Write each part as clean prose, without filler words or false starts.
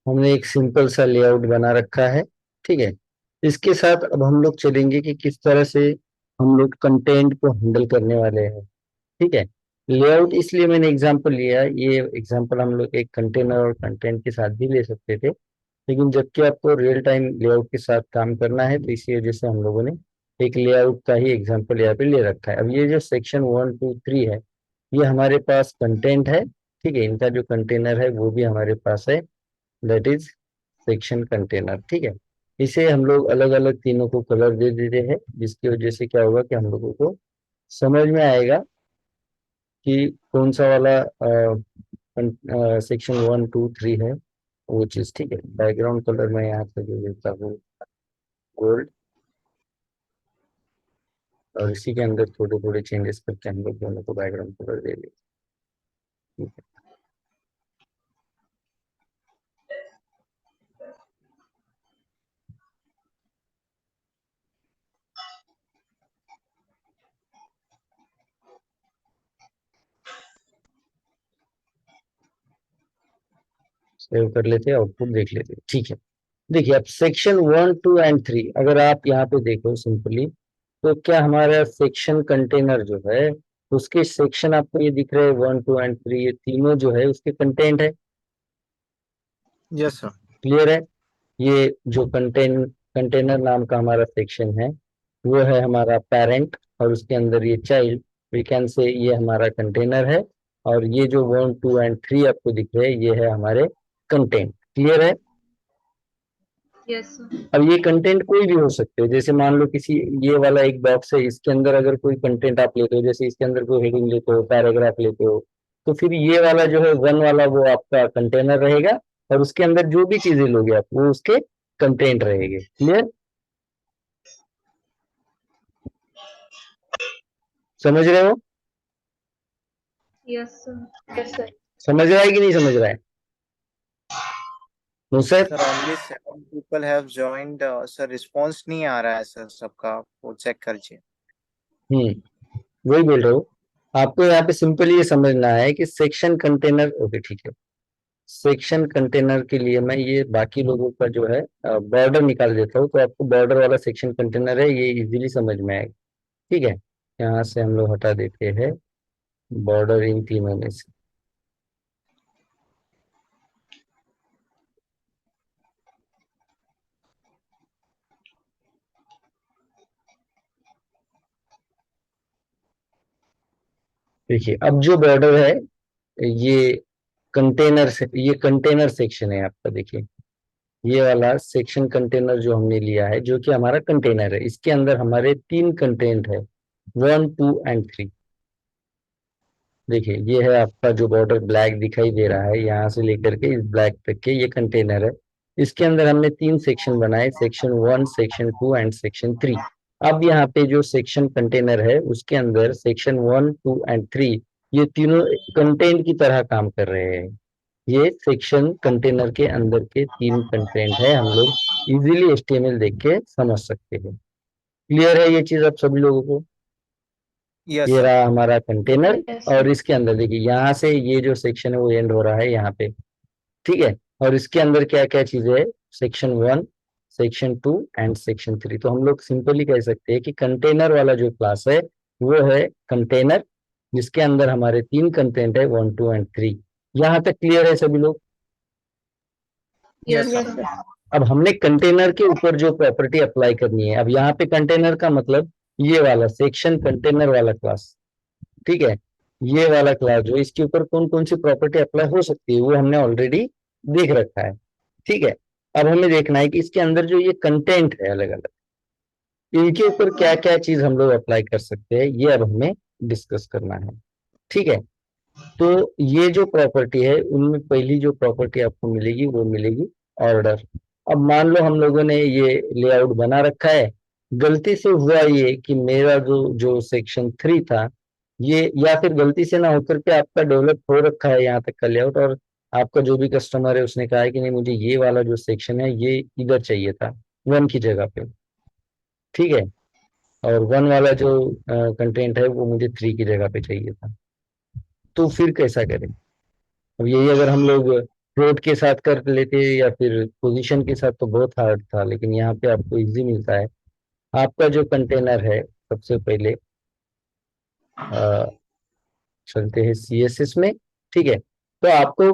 हमने एक सिंपल सा लेआउट बना रखा है। ठीक है, इसके साथ अब हम लोग चलेंगे कि किस तरह से हम लोग कंटेंट को हैंडल करने वाले हैं। ठीक है, लेआउट इसलिए मैंने एग्जांपल लिया, ये एग्जांपल हम लोग एक कंटेनर और कंटेंट के साथ भी ले सकते थे, लेकिन जबकि आपको रियल टाइम लेआउट के साथ काम करना है तो इसी वजह से हम लोगों ने एक लेआउट का ही एग्जांपल यहाँ पे ले रखा है। अब ये जो सेक्शन 1 2 3 है, ये हमारे पास कंटेंट है। ठीक है, इनका जो कंटेनर है वो भी हमारे पास है, दैट इज सेक्शन कंटेनर। ठीक है, इसे हम लोग अलग अलग तीनों को कलर दे देते हैं, जिसकी वजह से क्या होगा कि हम लोगों को समझ में आएगा कि कौन सा वाला सेक्शन 1 2 3 है वो चीज। ठीक है, बैकग्राउंड कलर मैं यहाँ पे दे देता हूँ गोल्ड, और इसी के अंदर थोड़े थोड़े चेंजेस करके हम लोग दोनों को बैकग्राउंड कलर दे देंगे। ठीक है, सेव कर लेते हैं, आउटपुट देख लेते हैं। ठीक है, देखिए अब सेक्शन 1 2 एंड 3 अगर आप यहाँ पे देखो सिंपली, तो क्या हमारा सेक्शन कंटेनर जो है उसके सेक्शन आपको ये दिख रहे हैं 1 2 एंड 3, ये तीनों जो है उसके कंटेंट है। Yes sir. क्लियर है? ये जो कंटेनर नाम का हमारा सेक्शन है वो है हमारा पेरेंट, और उसके अंदर ये चाइल्ड, वी कैन से ये हमारा कंटेनर है। और ये जो 1 2 एंड 3 आपको दिख रहे हैं ये है हमारे कंटेंट। क्लियर है? Yes sir. अब ये कंटेंट कोई भी हो सकते हैं, जैसे मान लो किसी, ये वाला एक बॉक्स है, इसके अंदर अगर कोई कंटेंट आप लेते हो, जैसे इसके अंदर कोई हेडिंग लेते हो, पैराग्राफ लेते हो, तो फिर ये वाला जो है 1 वाला वो आपका कंटेनर रहेगा, और उसके अंदर जो भी चीजें लोगे आप वो उसके कंटेंट रहेंगे। क्लियर? समझ रहे हो? Yes sir. समझ रहा है कि नहीं समझ रहा है? Sir sir only 7 people have joined sir, response नहीं आ रहा है सर सबका, वो चेक करिए। वही बोल रहे हो, आपको यहाँ पे सिंपली ये समझना है कि सेक्शन कंटेनर, ओके ठीक है, सेक्शन कंटेनर के लिए मैं ये बाकी लोगों का जो है बॉर्डर निकाल देता हूँ, तो आपको बॉर्डर वाला सेक्शन कंटेनर है ये इजीली समझ में आएगा। ठीक है, यहाँ से हम लोग हटा देते हैं बॉर्डर इन तीनों में से। देखिए अब जो बॉर्डर है ये कंटेनर से, ये कंटेनर सेक्शन है आपका। देखिए ये वाला सेक्शन कंटेनर जो हमने लिया है जो कि हमारा कंटेनर है, इसके अंदर हमारे 3 कंटेंट है, 1 2 एंड 3। देखिए ये है आपका जो बॉर्डर ब्लैक दिखाई दे रहा है, यहाँ से लेकर के इस ब्लैक तक के ये कंटेनर है। इसके अंदर हमने 3 सेक्शन बनाए, सेक्शन 1 सेक्शन 2 एंड सेक्शन 3। अब यहाँ पे जो सेक्शन कंटेनर है उसके अंदर सेक्शन 1 2 एंड 3 ये तीनों कंटेंट की तरह काम कर रहे हैं। ये सेक्शन कंटेनर के अंदर के 3 कंटेंट है, हम लोग इजीली एचटीएमएल देख के समझ सकते हैं। क्लियर है ये चीज आप सभी लोगों को? यस ये सर। रहा हमारा कंटेनर, यस और सर। इसके अंदर देखिए यहाँ से ये जो सेक्शन है वो एंड हो रहा है यहाँ पे। ठीक है, और इसके अंदर क्या क्या चीजें है, सेक्शन 1 सेक्शन 2 एंड सेक्शन 3। तो हम लोग सिंपली कह सकते हैं कि कंटेनर वाला जो क्लास है वो है कंटेनर, जिसके अंदर हमारे 3 कंटेंट है 1 2 एंड 3। यहाँ तक क्लियर है सभी लोग? Yes yes sir. सर। अब हमने कंटेनर के ऊपर जो प्रॉपर्टी अप्लाई करनी है, अब यहाँ पे कंटेनर का मतलब ये वाला सेक्शन कंटेनर वाला क्लास। ठीक है, ये वाला क्लास जो इसके ऊपर कौन कौन सी प्रॉपर्टी अप्लाई हो सकती है वो हमने ऑलरेडी देख रखा है। ठीक है, अब हमें देखना है कि इसके अंदर जो ये कंटेंट है अलग अलग, इनके ऊपर क्या क्या चीज हम लोग अप्लाई कर सकते हैं, ये अब हमें डिस्कस करना है। ठीक है, तो ये जो प्रॉपर्टी है उनमें पहली जो प्रॉपर्टी आपको मिलेगी वो मिलेगी ऑर्डर। अब मान लो हम लोगों ने ये लेआउट बना रखा है, गलती से हुआ ये कि मेरा जो जो सेक्शन 3 था ये, या फिर गलती से ना होकर के आपका डेवलप हो रखा है यहाँ तक का लेआउट, और आपका जो भी कस्टमर है उसने कहा है कि नहीं मुझे ये वाला जो सेक्शन है ये इधर चाहिए था 1 की जगह पे। ठीक है, और 1 वाला जो कंटेंट है वो मुझे 3 की जगह पे चाहिए था, तो फिर कैसा करें? अब यही अगर हम लोग फ्लोट के साथ कर लेते या फिर पोजीशन के साथ तो बहुत हार्ड था, लेकिन यहाँ पे आपको इजी मिलता है। आपका जो कंटेनर है, सबसे पहले चलते हैं सीएसएस में। ठीक है, तो आपको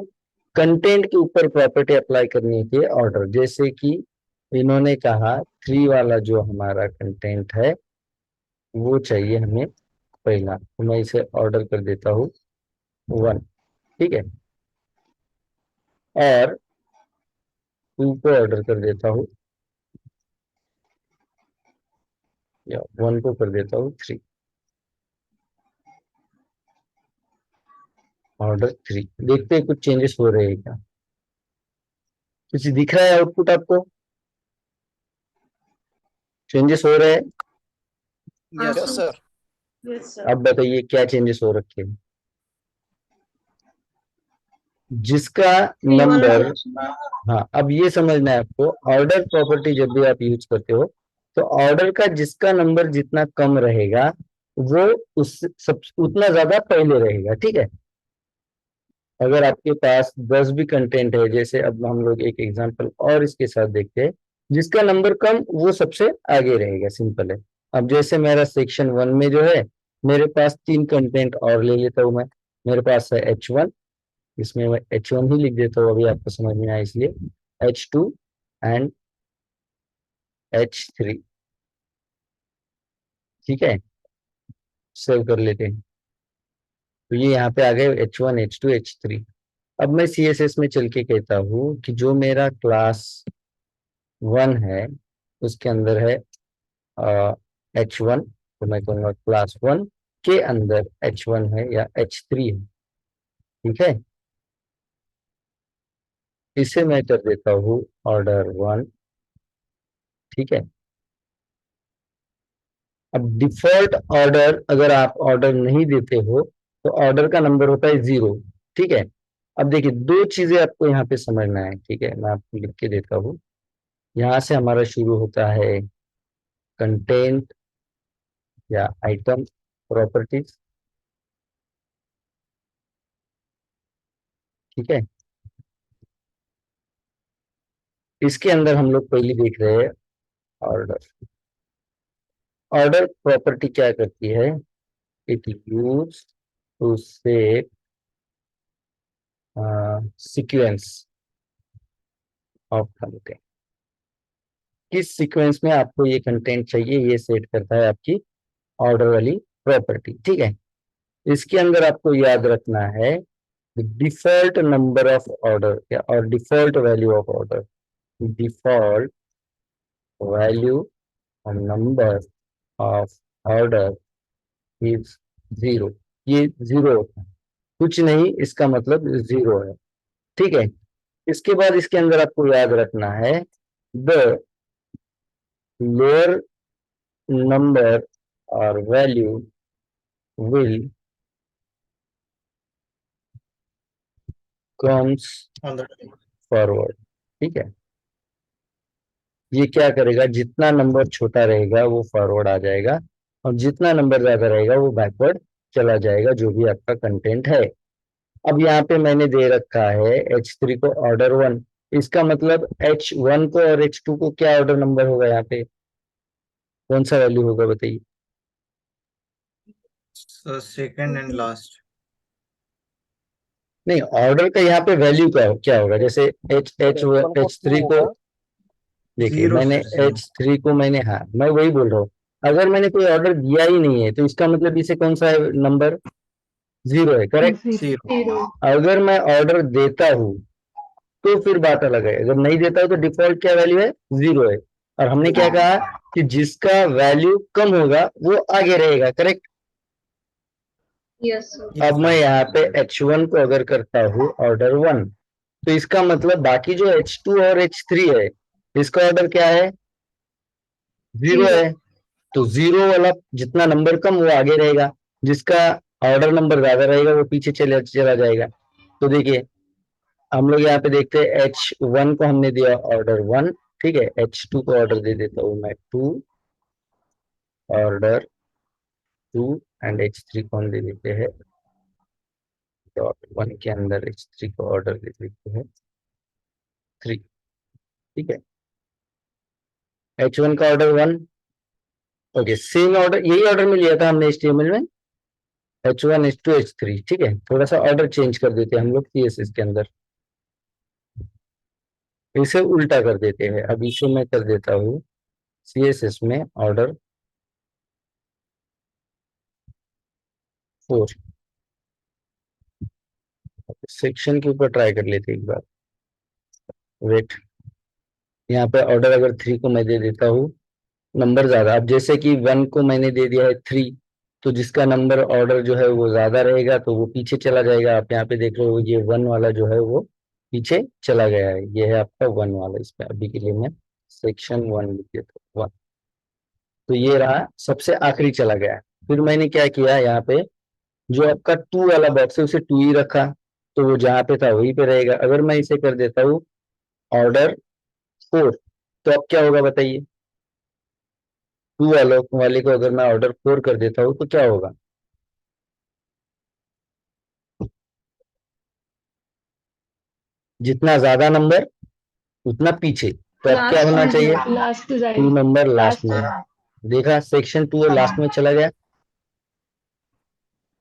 कंटेंट के ऊपर प्रॉपर्टी अप्लाई करनी होती है ऑर्डर। जैसे कि इन्होंने कहा 3 वाला जो हमारा कंटेंट है वो चाहिए हमें पहला, तो मैं इसे ऑर्डर कर देता हूँ 1। ठीक है, और 2 को ऑर्डर कर देता हूँ, या 1 को कर देता हूँ 3। ऑर्डर 3, देखते हैं कुछ चेंजेस हो रहे हैं क्या, कुछ दिख रहा है आउटपुट आपको, चेंजेस हो रहे हैं? Yes Yes, sir. yes, sir. अब बताइए क्या चेंजेस हो रखे हैं। जिसका Three वाला नंबर, section. हाँ अब ये समझना है आपको, ऑर्डर प्रॉपर्टी जब भी आप यूज करते हो तो ऑर्डर का जिसका नंबर जितना कम रहेगा वो उस सब उतना ज्यादा पहले रहेगा। ठीक है, अगर आपके पास 10 भी कंटेंट है, जैसे अब हम लोग एक एग्जांपल और इसके साथ देखते हैं, जिसका नंबर कम वो सबसे आगे रहेगा, सिंपल है। अब जैसे मेरा सेक्शन 1 में जो है, मेरे पास 3 कंटेंट और ले लेता हूं मैं। मेरे पास है H1, इसमें मैं H1 ही लिख देता हूँ, अभी आपको समझ में आया इसलिए। H2 and H3। ठीक है, सेव कर लेते हैं। तो ये यहाँ पे आ गए H1 H2 H3। अब मैं CSS में चल के कहता हूँ कि जो मेरा क्लास 1 है उसके अंदर है H1, तो मैं कहूँगा क्लास 1 के अंदर H1 है या H3 है। ठीक है, इसे मैं कर देता हूँ ऑर्डर 1। ठीक है, अब डिफॉल्ट ऑर्डर अगर आप ऑर्डर नहीं देते हो तो ऑर्डर का नंबर होता है 0। ठीक है, अब देखिए 2 चीजें आपको यहाँ पे समझना है। ठीक है, मैं आपको लिख के देता हूँ। यहाँ से हमारा शुरू होता है कंटेंट या आइटम प्रॉपर्टीज। ठीक है, इसके अंदर हम लोग पहले देख रहे हैं ऑर्डर। ऑर्डर प्रॉपर्टी क्या करती है, it use to set sequence of content. किस सीक्वेंस में आपको ये कंटेंट चाहिए ये सेट करता है आपकी ऑर्डर वाली प्रॉपर्टी। ठीक है, इसके अंदर आपको याद रखना है डिफॉल्ट नंबर ऑफ ऑर्डर या और default value of order. Default value और नंबर ऑफ ऑर्डर इज 0। ये 0 होता है, कुछ नहीं, इसका मतलब 0 है। ठीक है, इसके बाद इसके अंदर आपको याद रखना है द लोअर नंबर और value will comes on the forward. ठीक है, ये क्या करेगा, जितना नंबर छोटा रहेगा वो फॉरवर्ड आ जाएगा, और जितना नंबर ज्यादा रहेगा वो बैकवर्ड चला जाएगा, जो भी आपका कंटेंट है। अब यहाँ पे मैंने दे रखा है H3 को ऑर्डर 1। इसका मतलब H1 को और H2 को क्या ऑर्डर नंबर होगा, यहाँ पे कौन सा वैल्यू होगा बताइए। Second and last. नहीं, ऑर्डर का यहाँ पे वैल्यू क्या होगा, जैसे H3 को देखिए, जीरो मैंने सर, जीरो। H3 को मैंने, हाँ मैं वही बोल रहा हूँ, अगर मैंने कोई ऑर्डर दिया ही नहीं है तो इसका मतलब इसे कौन सा नंबर 0 है, करेक्ट। जीरो। Zero. अगर मैं ऑर्डर देता हूँ तो फिर बात अलग है, अगर नहीं देता हूँ तो डिफॉल्ट क्या वैल्यू है, 0 है। और हमने क्या कहा कि जिसका वैल्यू कम होगा वो आगे रहेगा, करेक्ट। Yes, sir. अब मैं यहाँ पे H1 को अगर करता हूँ ऑर्डर 1, तो इसका मतलब बाकी जो H2 और H3 है इसका ऑर्डर क्या है, 0 Zero. है। तो 0 वाला जितना नंबर कम वो आगे रहेगा, जिसका ऑर्डर नंबर ज्यादा रहेगा वो पीछे चला जाएगा। तो देखिए हम लोग यहाँ पे देखते हैं H1 को हमने दिया ऑर्डर 1। ठीक है, H2 को ऑर्डर दे देता हूँ मैं 2, ऑर्डर 2, एंड H3 को हम दे देते हैं डॉट 1 के अंदर H3 को ऑर्डर दे देते हैं 3, ठीक है। H1 का ऑर्डर 1, ओके, सेम ऑर्डर, यही ऑर्डर में लिया था हमने HTML में, H1 H2 H3, ठीक है। थोड़ा सा ऑर्डर चेंज कर देते हैं हम लोग CSS के अंदर, इसे उल्टा कर देते हैं। अब इसे मैं कर देता हूँ CSS में ऑर्डर 4, सेक्शन के ऊपर ट्राई कर लेते हैं एक बार। वेट, यहाँ पे ऑर्डर अगर 3 को मैं दे देता हूँ, नंबर ज्यादा, अब जैसे कि 1 को मैंने दे दिया है 3, तो जिसका नंबर ऑर्डर जो है वो ज्यादा रहेगा तो वो पीछे चला जाएगा। आप यहाँ पे देख रहे हो ये 1 वाला जो है वो पीछे चला गया है, ये है आपका 1 वाला। इसमें अभी के लिए मैं सेक्शन 1 लिख देता हूँ 1, तो ये रहा सबसे आखिरी चला गया। फिर मैंने क्या किया, यहाँ पे जो आपका 2 वाला बॉक्स है उसे 2 ही रखा, तो वो जहाँ पे था वहीं पे रहेगा। अगर मैं इसे कर देता हूँ ऑर्डर 4, तो अब क्या होगा बताइए। 2 वाले को अगर मैं ऑर्डर 4 कर देता हूँ तो क्या होगा, जितना ज्यादा नंबर उतना पीछे, तो अब क्या होना चाहिए, लास्ट 2 नंबर लास्ट लास्ट में। देखा, सेक्शन 2 लास्ट में चला गया।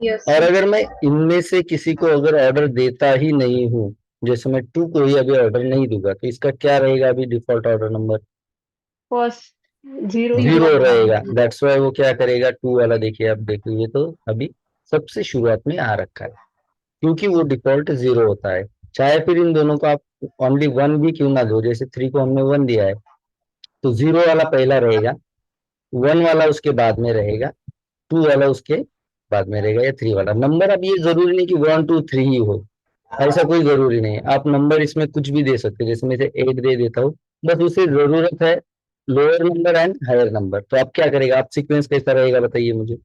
यस और सर। अगर मैं इनमें से किसी को अगर ऑर्डर देता ही नहीं हूँ, जैसे मैं 2 को ही अभी ऑर्डर नहीं दूंगा, तो इसका क्या रहेगा अभी डिफॉल्ट ऑर्डर नंबर, फर्स्ट 0 0 रहेगा। दैट्स वाई वो क्या करेगा, 2 वाला देखिए, आप देखिए तो अभी सबसे शुरुआत में आ रखा है, क्योंकि वो डिफॉल्ट 0 होता है। चाहे फिर इन दोनों को आप ओनली 1 भी क्यों ना दो, जैसे 3 को हमने 1 दिया है, तो 0 वाला पहला रहेगा, 1 वाला उसके बाद में रहेगा, 2 वाला उसके बाद में रहेगा, या 3 वाला नंबर। अब ये जरूरी नहीं कि 1 2 3 ही हो, ऐसा कोई जरूरी नहीं है। आप नंबर इसमें कुछ भी दे सकते हैं, जैसे मैं इसे 8 दे देता हूँ, बस उसे जरूरत है lower number and higher number. तो आप क्या करेगा, आप सीक्वेंस कैसा रहेगा बताइए मुझे।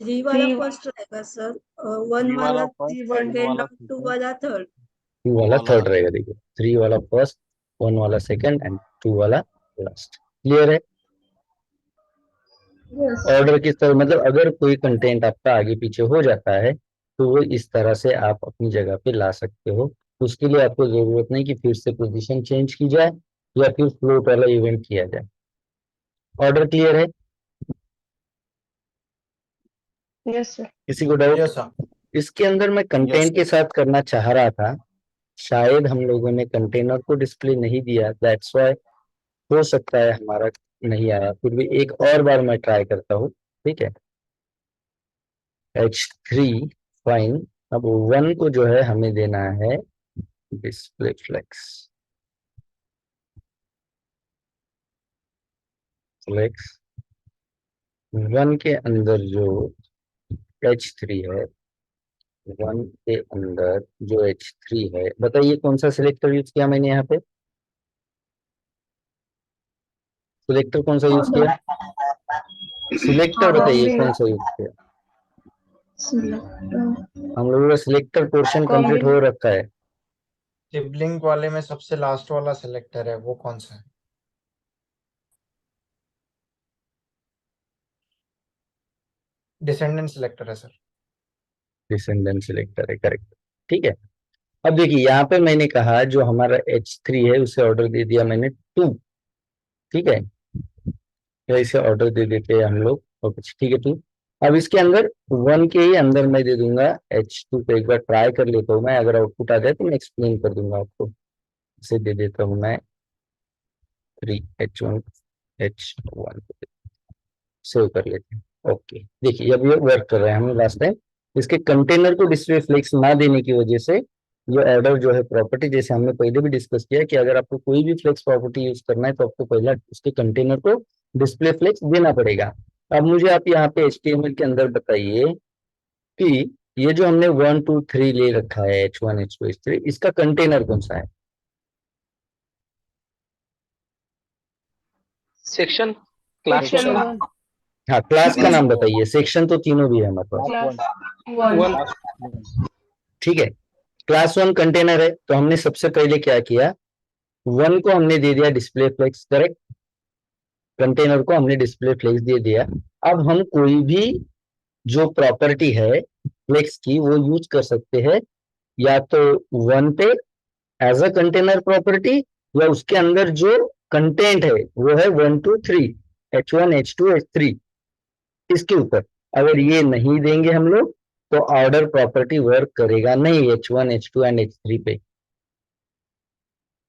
3 वाला फर्स्ट रहेगा सर, 1 वाला सेकेंड और 2 वाला थर्ड। 2 वाला थर्ड रहेगा, देखिए 3 वाला फर्स्ट, 1 वाला सेकंड एंड 2 वाला लास्ट। क्लियर है। यस ऑर्डर किस तरह, मतलब अगर कोई कंटेंट आपका आगे पीछे हो जाता है तो वो इस तरह से आप अपनी जगह पे ला सकते हो। उसके लिए आपको जरूरत नहीं कि फिर से पोजीशन चेंज की जाए या फिर फ्लोट वाला इवेंट किया जाए। ऑर्डर क्लियर है, यस सर। किसी को डाउट। Yes sir. इसके अंदर मैं कंटेंट के साथ करना चाह रहा था, शायद हम लोगों ने कंटेनर को डिस्प्ले नहीं दिया, दैट्स वाई हो सकता है हमारा नहीं आया। फिर भी एक और बार मैं ट्राई करता हूँ, ठीक है। H3 fine. अब 1 को जो है हमें देना है डिस्प्ले फ्लेक्स, फ्लेक्स 1 के अंदर जो H3 है, 1 के अंदर जो H3 है, बताइए कौन सा सिलेक्टर यूज किया मैंने यहाँ पे, सिलेक्टर कौन सा यूज किया, सिलेक्टर बताइए कौन सा यूज किया। हम लोगों का सिलेक्टर पोर्शन कंप्लीट हो रखा है। सिबलिंग वाले में सबसे लास्ट वाला सिलेक्टर है, वो कौन सा है? डिसेंडेंट सिलेक्टर है सर। डिसेंडेंट सिलेक्टर है, करेक्ट, ठीक है। अब देखिए यहाँ पे मैंने कहा जो हमारा H3 है उसे ऑर्डर दे दिया मैंने 2, ठीक है, या इसे ऑर्डर दे देते हैं हम लोग, ओके ठीक है 2। अब इसके अंदर 1 के ही अंदर मैं दे दूंगा H2 को, एक बार ट्राई कर लेता हूँ मैं, अगर आउटपुट आ जाए तो मैं एक्सप्लेन कर दूंगा आपको। इसे दे देता हूँ मैं 3 H1 H1, सेव कर लेते हैं। ओके देखिए अब ये वर्क कर रहा है। हमने लास्ट टाइम इसके कंटेनर को डिस्प्ले फ्लेक्स ना देने की वजह से ये ऑर्डर जो है प्रॉपर्टी, जैसे हमने पहले भी डिस्कस किया कि अगर आपको कोई भी फ्लेक्स प्रॉपर्टी यूज करना है तो आपको पहला उसके कंटेनर को डिस्प्ले फ्लेक्स देना पड़ेगा। अब मुझे आप यहाँ पे HTML के अंदर बताइए कि ये जो हमने 1 2 3 ले रखा है H1 H2 H3, इसका कंटेनर कौन सा है। सेक्शन क्लास सेक्शन वन 1 हाँ क्लास का नाम बताइए, सेक्शन तो तीनों भी है हमारे पास, क्लास 1 ठीक है। क्लास 1 कंटेनर है, तो हमने सबसे पहले क्या किया, 1 को हमने दे दिया डिस्प्ले फ्लेक्स, करेक्ट, कंटेनर को हमने डिस्प्ले फ्लेक्स दे दिया। अब हम कोई भी जो प्रॉपर्टी है फ्लेक्स की वो यूज कर सकते हैं या तो वन पे एज अ कंटेनर प्रॉपर्टी, या उसके अंदर जो कंटेंट है वो है 1 2 3, H1 H2 H3, इसके ऊपर। अगर ये नहीं देंगे हम लोग तो ऑर्डर प्रॉपर्टी वर्क करेगा नहीं H1 H2 एंड H3 पे।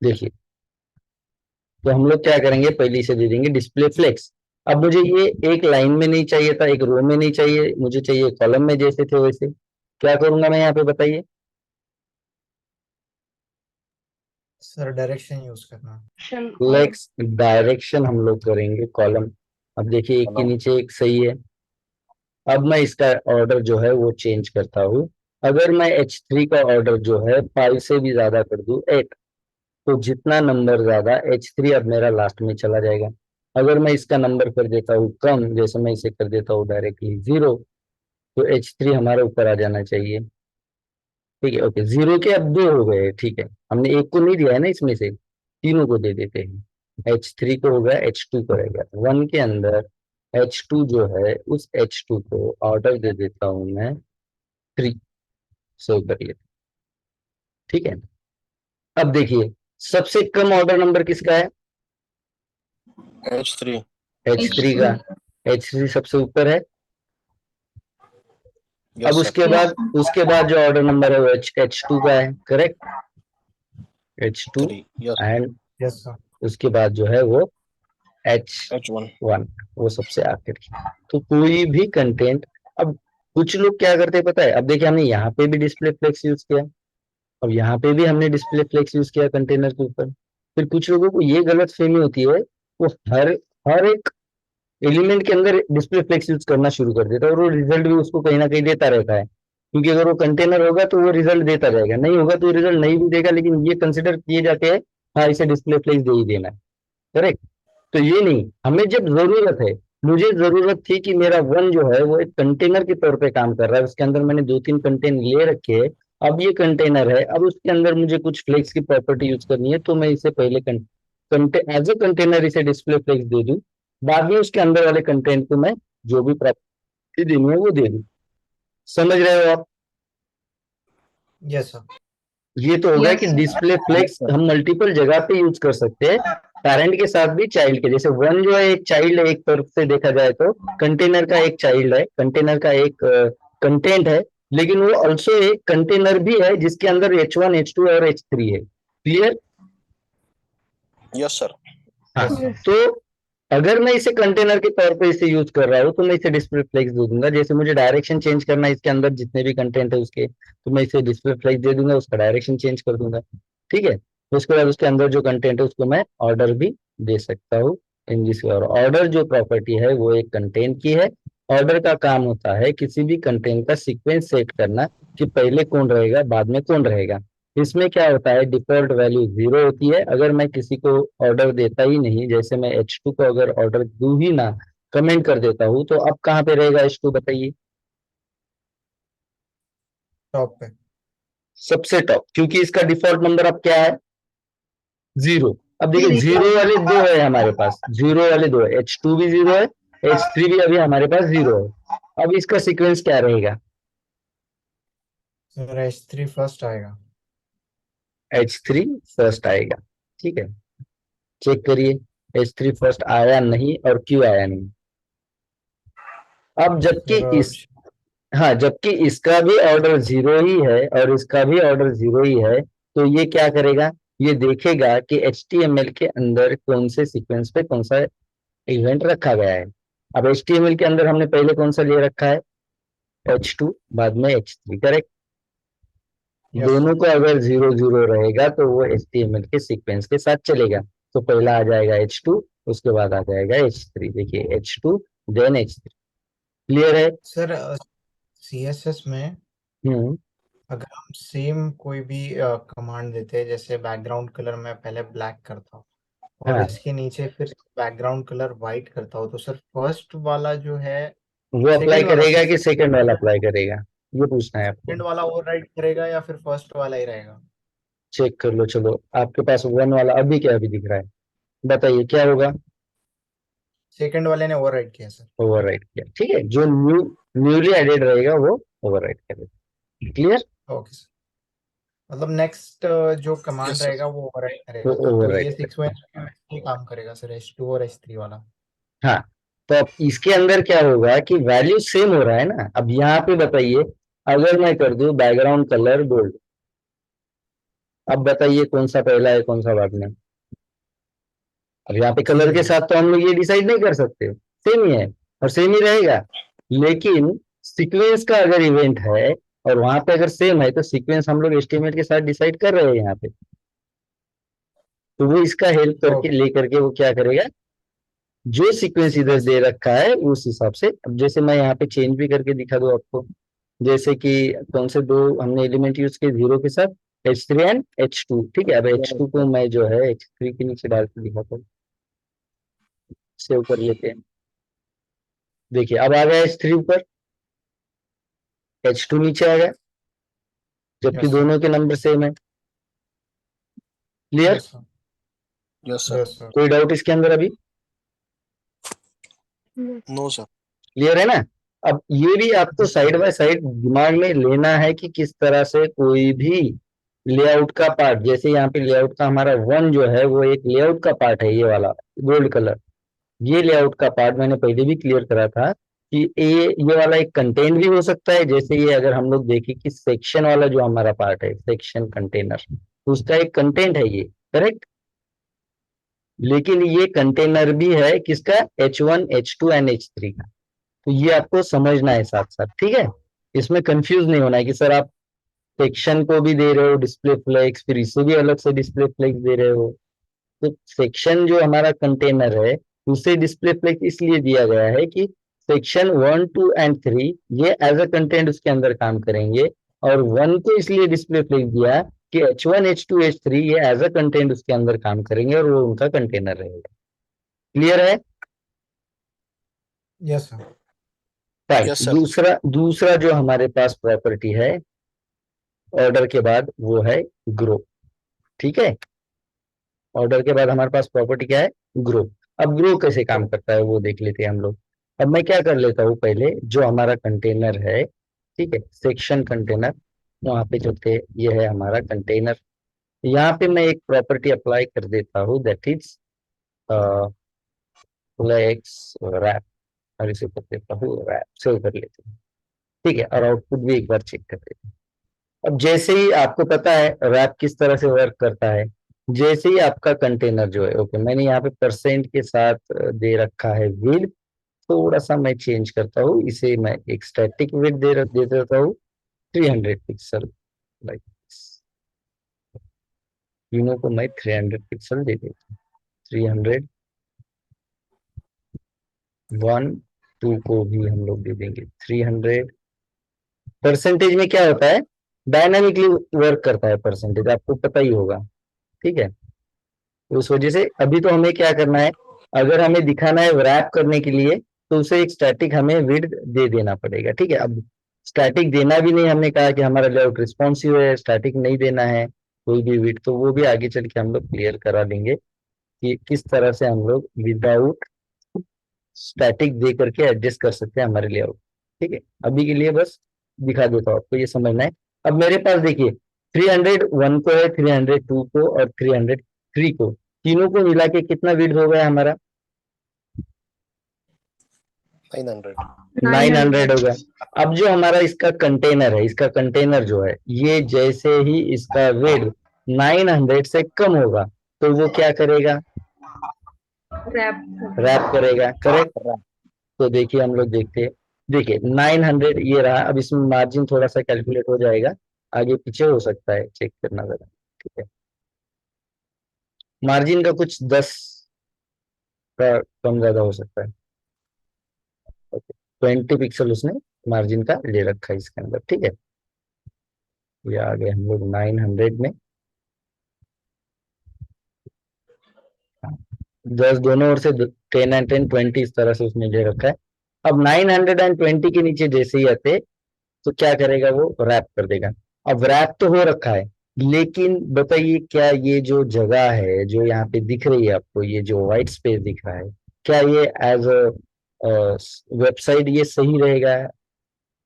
देखिए, तो हम लोग क्या करेंगे, पहले से दे देंगे डिस्प्ले फ्लेक्स। अब मुझे ये एक लाइन में नहीं चाहिए था, एक रो में नहीं चाहिए, मुझे चाहिए कॉलम में जैसे थे वैसे। क्या करूंगा मैं यहाँ पे बताइए? सर डायरेक्शन यूज करना। फ्लेक्स डायरेक्शन हम लोग करेंगे कॉलम। अब देखिए, एक के नीचे एक सही है। अब मैं इसका ऑर्डर जो है वो चेंज करता हूँ। अगर मैं H3 का ऑर्डर जो है 5 से भी ज्यादा कर दूं 8, तो जितना नंबर ज्यादा H3 अब मेरा लास्ट में चला जाएगा। अगर मैं इसका नंबर कर देता हूँ कम, जैसे मैं इसे कर देता हूँ डायरेक्टली 0, तो H3 हमारे ऊपर आ जाना चाहिए। ठीक है, ओके, 0 के अब 2 हो गए। ठीक है, हमने एक को नहीं दिया है ना, इसमें से तीनों को दे देते हैं। H3 को हो गया, H2 को रहेगा 1 के अंदर। H2 जो है उस H2 को ऑर्डर दे देता हूं मैं 3। सो करिए, ठीक है। अब देखिए, सबसे कम ऑर्डर नंबर किसका है? H3। H3 का। H3 सबसे ऊपर है। अब यस सर। उसके बाद जो ऑर्डर नंबर है वो H2 का है, correct? H2 3। Yes and yes sir. उसके बाद जो है वो H1, H1। वो सबसे आखिर की। तो कोई भी कंटेंट, अब कुछ लोग क्या करते हैं पता है? अब देखिए, हमने यहाँ पे भी डिस्प्ले फ्लेक्स यूज किया, अब यहाँ पे भी हमने डिस्प्ले फ्लेक्स यूज किया कंटेनर के ऊपर। फिर कुछ लोगों को ये गलत फहमी होती है, वो हर हर एक एलिमेंट के अंदर डिस्प्ले फ्लेक्स यूज करना शुरू कर देता है, और वो रिजल्ट भी उसको कहीं ना कहीं देता रहता है। क्योंकि अगर वो कंटेनर होगा तो वो रिजल्ट देता रहेगा, नहीं होगा तो रिजल्ट नहीं भी देगा, लेकिन ये कंसिडर किए जाते हैं, हाँ इसे डिस्प्ले फ्लेक्स दे ही देना है, करेक्ट? तो ये नहीं, हमें जब जरूरत है, मुझे जरूरत थी कि मेरा वन जो है वो एक कंटेनर के तौर पे काम कर रहा है, उसके अंदर मैंने 2 3 कंटेनर ले रखे हैं। अब ये कंटेनर है, अब उसके अंदर मुझे कुछ फ्लेक्स की प्रॉपर्टी यूज करनी है, तो मैं इसे पहले एज ए कंटेनर इसे डिस्प्ले फ्लेक्स दे दूं, बाद में उसके अंदर वाले कंटेंट को मैं जो भी प्रॉपर्टी देनी है वो दे दूं। समझ रहे हो आप? Yes sir. ये तो होगा कि Yes, sir. डिस्प्ले फ्लेक्स हम मल्टीपल जगह पे यूज कर सकते हैं, पेरेंट के साथ भी चाइल्ड के। जैसे वन जो है एक चाइल्ड है, एक तरफ से देखा जाए तो कंटेनर का एक चाइल्ड है, कंटेनर का एक कंटेंट है, लेकिन वो ऑल्सो एक कंटेनर भी है जिसके अंदर H1 H2 और H3 है। क्लियर? Yes sir. हाँ, Yes. तो अगर मैं इसे कंटेनर के तौर पे इसे यूज कर रहा हूँ तो मैं इसे डिस्प्ले फ्लेक्स दे दूंगा। जैसे मुझे डायरेक्शन चेंज करना है इसके अंदर जितने भी कंटेंट है उसके, तो मैं इसे डिस्प्ले फ्लेक्स दे दूंगा, उसका डायरेक्शन चेंज कर दूंगा। ठीक है, उसके बाद उसके अंदर जो कंटेंट है उसको मैं ऑर्डर भी दे सकता हूँ इन दिस। और ऑर्डर जो प्रॉपर्टी है वो एक कंटेंट की है। ऑर्डर का काम होता है किसी भी कंटेंट का सीक्वेंस सेट करना, कि पहले कौन रहेगा बाद में कौन रहेगा। इसमें क्या होता है, डिफॉल्ट वैल्यू 0 होती है। अगर मैं किसी को ऑर्डर देता ही नहीं, जैसे मैं H2 को अगर ऑर्डर दूं ही ना, कमेंट कर देता हूं, तो अब कहाँ पे रहेगा H2 बताइए? टॉप पे। सबसे टॉप, क्योंकि इसका डिफॉल्ट नंबर अब क्या है? 0। अब देखिए, 0 वाले 2 है हमारे पास, 0 वाले 2 है, H2 भी 0 है, H3 भी अभी हमारे पास 0 है। अब इसका सीक्वेंस क्या रहेगा? सर H3 फर्स्ट आएगा। H3 फर्स्ट आएगा। ठीक है, चेक करिए H3 फर्स्ट आया नहीं, और क्यों आया नहीं? अब जबकि सर इस हाँ, जबकि इसका भी ऑर्डर 0 ही है और इसका भी ऑर्डर 0 ही है, तो ये क्या करेगा, ये देखेगा कि HTML के अंदर कौन से सीक्वेंस पे कौन सा इवेंट रखा गया है। अब HTML के अंदर हमने पहले कौन सा ले रखा है? H2, बाद में H3, करेक्ट? यस दोनों को अगर 0 0 रहेगा तो वो HTML के सीक्वेंस के साथ चलेगा। तो पहला आ जाएगा H2, उसके बाद आ जाएगा H3। देखिए, H2 देन H3। क्लियर है? सर CSS में हम्म। अगर हम सेम कोई भी कमांड देते हैं, जैसे बैकग्राउंड कलर मैं पहले ब्लैक करता हूँ और हाँ, इसके नीचे फिर बैकग्राउंड कलर वाइट करता हूँ, तो सर फर्स्ट वाला जो है वो अप्लाई सेकंड वाला करेगा सर कि सेकंड वाला अप्लाई करेगा, ये पूछना है आपको। सेकंड वाला ओवरराइट करेगा या फिर फर्स्ट वाला ही रहेगा? चेक कर लो, चलो आपके पास वन वाला अभी क्या अभी दिख रहा है, बताइए क्या होगा? सेकंड वाले ने ओवरराइट किया सर। ओवरराइट किया, ठीक है। जो न्यूली एडेड रहेगा वो ओवरराइट कर देते। क्लियर? ओके सर, मतलब नेक्स्ट जो कमांड Yes, sir. रहेगा वो ओवरराइट वो करेगा, तो ओवरराइट ये कर, सीक्वेंस काम करेगा सर, H2 और H3 वाला। हाँ। तो अब इसके अंदर क्या होगा कि वैल्यू सेम हो रहा है ना। अब यहाँ पे बताइए, अगर मैं कर दूं बैकग्राउंड कलर गोल्ड, अब बताइए कौन सा पहला है कौन सा बाद में। अब यहाँ पे कलर के साथ तो हम लोग ये डिसाइड नहीं कर सकते, सेम ही है और सेम ही रहेगा। लेकिन सीक्वेंस का अगर इवेंट है और वहां पे अगर सेम है तो सीक्वेंस हम लोग एस्टिमेट के साथ डिसाइड कर रहे हैं यहाँ पे। तो वो इसका हेल्प करके ओके लेकर के वो क्या करेगा, जो सीक्वेंस इधर सीक्वेंस दे रखा है उस हिसाब से। अब जैसे मैं यहाँ पे चेंज भी करके दिखा दूं आपको, जैसे कि कौन से दो हमने एलिमेंट यूज किए जीरो के साथ, H3 एंड H2। ठीक है, अब H2 को मैं जो है H3 के नीचे डाल के दिखाता हूँ, सेव कर लेते हैं। देखिए अब आ गया H3 ऊपर, H2 नीचे आ गया, जबकि यस दोनों के नंबर सेम है। Clear? Yes sir Yes, sir. Yes sir कोई डाउट इसके अंदर अभी? No, sir. क्लियर है ना? अब ये भी आपको साइड बाय साइड दिमाग में लेना है कि किस तरह से कोई भी लेआउट का पार्ट, जैसे यहाँ पे लेआउट का हमारा वन जो है वो एक लेआउट का पार्ट है, ये वाला गोल्ड कलर, ये लेआउट का पार्ट मैंने पहले भी क्लियर करा था कि ये वाला एक कंटेंट भी हो सकता है। जैसे ये अगर हम लोग देखें कि सेक्शन वाला जो हमारा पार्ट है सेक्शन कंटेनर, तो उसका एक कंटेंट है ये, करेक्ट। लेकिन ये कंटेनर भी है किसका, H1 H2 एंड H3 का। तो ये आपको समझना है साथ साथ, ठीक है। इसमें कंफ्यूज नहीं होना है कि सर आप सेक्शन को भी दे रहे हो डिस्प्ले फ्लेक्स, फिर इसे भी अलग से डिस्प्ले फ्लेक्स दे रहे हो। तो सेक्शन जो हमारा कंटेनर है उसे डिस्प्ले फ्लेक्स इसलिए दिया गया है कि सेक्शन 1 2 एंड 3 ये एज अ कंटेंट उसके अंदर काम करेंगे, और 1 को इसलिए डिस्प्ले फ्लेक्स दिया कि H1 H2 H3 ये एज अ कंटेंट उसके अंदर काम करेंगे और वो उनका कंटेनर रहेगा। क्लियर है? Yes sir right. Yes, sir. दूसरा दूसरा जो हमारे पास प्रॉपर्टी है ऑर्डर के बाद वो है ग्रो। ठीक है, ऑर्डर के बाद हमारे पास प्रॉपर्टी क्या है, ग्रो। अब ग्रो कैसे काम करता है वो देख लेते हैं हम लोग। अब मैं क्या कर लेता हूँ, पहले जो हमारा कंटेनर है, ठीक है, सेक्शन कंटेनर, वहां पे जो थे ये है हमारा कंटेनर। यहाँ पे मैं एक प्रॉपर्टी अप्लाई कर देता हूँ, दैट इज फ्लेक्स रैप, और इसे कर देता हूँ रैप, सेव कर लेते हैं। ठीक है, और आउटपुट भी एक बार चेक कर लेते हैं। अब जैसे ही आपको पता है रैप किस तरह से वर्क करता है, जैसे ही आपका कंटेनर जो है, ओके, मैंने यहाँ पे परसेंट के साथ दे रखा है विड्थ, थोड़ा सा मैं चेंज करता हूँ इसे, मैं एक स्टैटिक विड्थ दे देता हूँ 300 पिक्सल, लाइक तीनों को मैं 300 पिक्सल दे देता हूँ। 300, 1 2 को भी हम लोग दे देंगे 300। परसेंटेज में क्या होता है, डायनामिकली वर्क करता है परसेंटेज, आपको पता ही होगा। ठीक है, उस वजह से अभी तो हमें क्या करना है, अगर हमें दिखाना है रैप करने के लिए तो उसे एक स्टैटिक हमें विड्थ दे देना पड़ेगा। ठीक है, अब स्टैटिक देना भी नहीं, हमने कहा कि हमारा लेआउट रिस्पॉन्सिव है, स्टैटिक नहीं देना है कोई भी विड्थ, तो वो भी आगे चल के हम लोग क्लियर करा देंगे कि किस तरह से हम लोग विदाउट स्टैटिक दे करके एडजस्ट कर सकते हैं हमारे लेआउट। ठीक है, अभी के लिए बस दिखा देता हूँ, आपको ये समझना है। अब मेरे पास देखिए 301 को है, 302 को और 303 को, तीनों को मिला के कितना विड्थ हो गया हमारा, 900. 900 हो गया। अब जो हमारा इसका कंटेनर है, इसका कंटेनर जो है, ये जैसे ही इसका विड्थ 900 से कम होगा तो वो क्या करेगा, रैप करेगा, करेक्ट। तो देखिए हम लोग देखते हैं, देखिए 900 ये रहा। अब इसमें मार्जिन थोड़ा सा कैलकुलेट हो जाएगा, आगे पीछे हो सकता है, चेक करना जरा। ठीक है, मार्जिन का कुछ 10 का कम ज्यादा हो सकता है। ओके, 20 पिक्सल उसने मार्जिन का ले रखा है इसके अंदर। ठीक है, ये आ गए हम लोग 900 में, 10 दोनों ओर से 10 एंड 10 20 इस तरह से उसने ले रखा है। अब 920 के नीचे जैसे ही आते तो क्या करेगा, वो रैप कर देगा। अब रैप तो हो रखा है, लेकिन बताइए क्या ये जो जगह है जो यहाँ पे दिख रही है आपको, ये जो व्हाइट स्पेस दिख रहा है, क्या ये एज अ वेबसाइट ये सही रहेगा?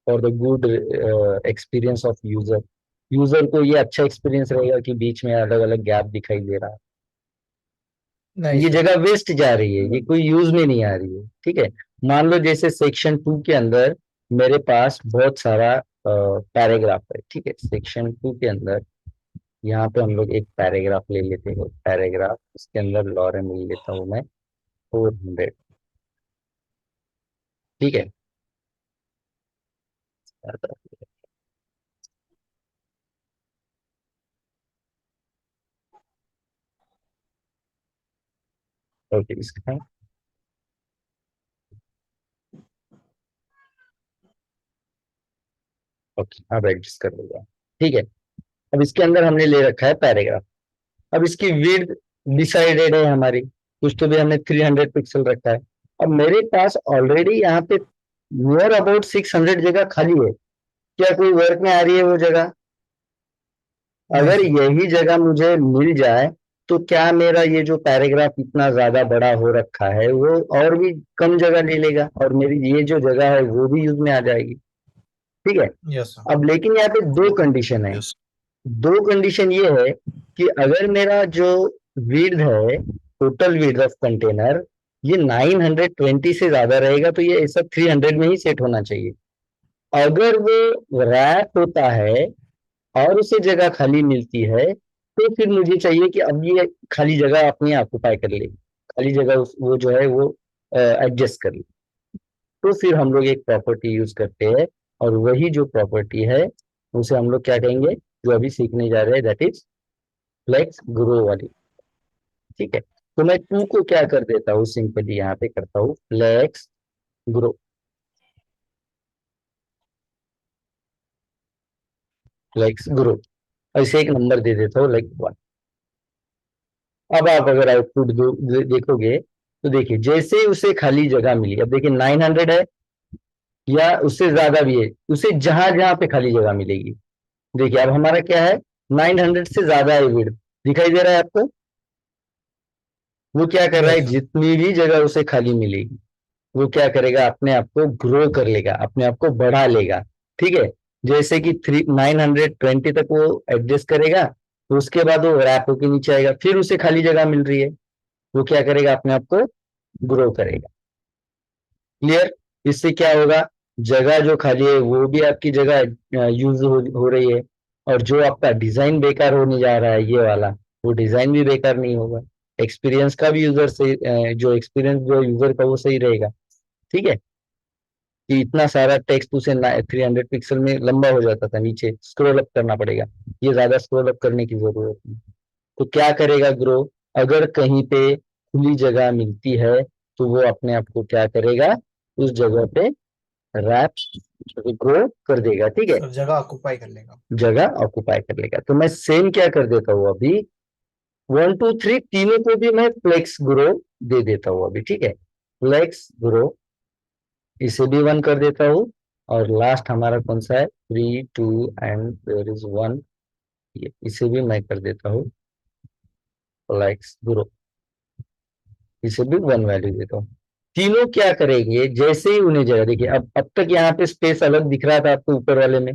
For the good experience of user. User को ये अच्छा एक्सपीरियंस रहेगा कि बीच में अलग अलग गैप दिखाई दे रहा है, नहीं ये सर। जगह वेस्ट जा रही है, ये कोई यूज में नहीं आ रही है। ठीक है, मान लो जैसे सेक्शन 2 के अंदर मेरे पास बहुत सारा पैराग्राफ है। ठीक है, सेक्शन 2 के अंदर यहाँ पे हम लोग एक पैराग्राफ ले लेते हैं। पैराग्राफ, इसके अंदर लॉरेन ले लेता हूँ मैं 400। ठीक है, ओके इसका ओके अब एडजस्ट कर लूंगा। ठीक है, अब इसके अंदर हमने ले रखा है पैराग्राफ। अब इसकी विड्थ डिसाइडेड है हमारी, कुछ तो भी हमने 300 पिक्सल रखा है। अब मेरे पास ऑलरेडी यहाँ पे नियर अबाउट 600 जगह खाली है। क्या कोई वर्क में आ रही है वो जगह? अगर नहीं यही जगह मुझे मिल जाए तो क्या मेरा ये जो पैराग्राफ इतना ज्यादा बड़ा हो रखा है वो और भी कम जगह ले लेगा और मेरी ये जो जगह है वो भी यूज में आ जाएगी। ठीक है, यस सर। अब लेकिन यहाँ पे दो कंडीशन है। Yes. दो कंडीशन ये है कि अगर मेरा जो विड्थ है, टोटल विड्थ ऑफ कंटेनर, ये 920 से ज्यादा रहेगा तो ये ऐसा 300 में ही सेट होना चाहिए। अगर वो रैप होता है और उसे जगह खाली मिलती है तो फिर मुझे चाहिए कि अब ये खाली जगह अपने ऑक्युपाई कर ले, खाली जगह वो जो है वो एडजस्ट कर ले। तो फिर हम लोग एक प्रॉपर्टी यूज करते हैं और वही जो प्रॉपर्टी है उसे हम लोग क्या कहेंगे, जो अभी सीखने जा रहे हैं, दैट इज फ्लेक्स ग्रो वाली। ठीक है, तो मैं 2 को क्या कर देता हूँ, सिंपली यहाँ पे करता हूँ फ्लेक्स ग्रो। फ्लेक्स ग्रो, ऐसे एक नंबर दे देता हूँ लाइक 1। अब आप अगर आउटपुट देखोगे तो देखिए जैसे ही उसे खाली जगह मिली, अब देखिए 900 है या उससे ज्यादा भी है, उसे जहां जहां पे खाली जगह मिलेगी। देखिए अब हमारा क्या है, 900 से ज्यादा है विड्थ, दिखाई दे रहा है आपको? वो क्या कर रहा है, यस सर। जितनी भी जगह उसे खाली मिलेगी वो क्या करेगा, अपने आप को ग्रो कर लेगा, अपने आप को बढ़ा लेगा। ठीक है, जैसे कि 920 तक वो एडजस्ट करेगा तो उसके बाद वो रैप होके नीचे आएगा, फिर उसे खाली जगह मिल रही है, वो क्या करेगा, अपने आप को ग्रो करेगा। क्लियर? इससे क्या होगा, जगह जो खाली है वो भी आपकी जगह यूज हो रही है, और जो आपका डिजाइन बेकार होने जा रहा है ये वाला, वो डिजाइन भी बेकार नहीं होगा। एक्सपीरियंस का भी यूजर सही, जो एक्सपीरियंस जो यूजर का वो सही रहेगा। ठीक है, कि इतना सारा टेक्स्ट उसे 300 पिक्सल में लंबा हो जाता था, नीचे स्क्रॉल अप करना पड़ेगा, ये ज्यादा स्क्रॉल अप करने की जरूरत नहीं। तो क्या करेगा ग्रो, अगर कहीं पे खुली जगह मिलती है तो वो अपने आप को क्या करेगा, उस जगह पे रैप ग्रो कर देगा। ठीक है, सर जगह ऑक्युपाई कर लेगा। जगह ऑक्युपाई कर लेगा। तो मैं सेम क्या कर देता हूँ अभी, 1 2 3 तीनों को भी मैं फ्लेक्स ग्रो दे देता हूँ अभी। ठीक है, फ्लेक्स ग्रो, इसे भी 1 कर देता हूँ। और लास्ट हमारा कौन सा है, 3 2 एंड देयर इज 1, इसे भी मैं कर देता हूँ फ्लेक्स ग्रो, इसे भी 1 वैल्यू देता हूँ। तीनों क्या करेंगे, जैसे ही उन्हें जगह, देखिए अब तक यहाँ पे स्पेस अलग दिख रहा था आपको ऊपर वाले में,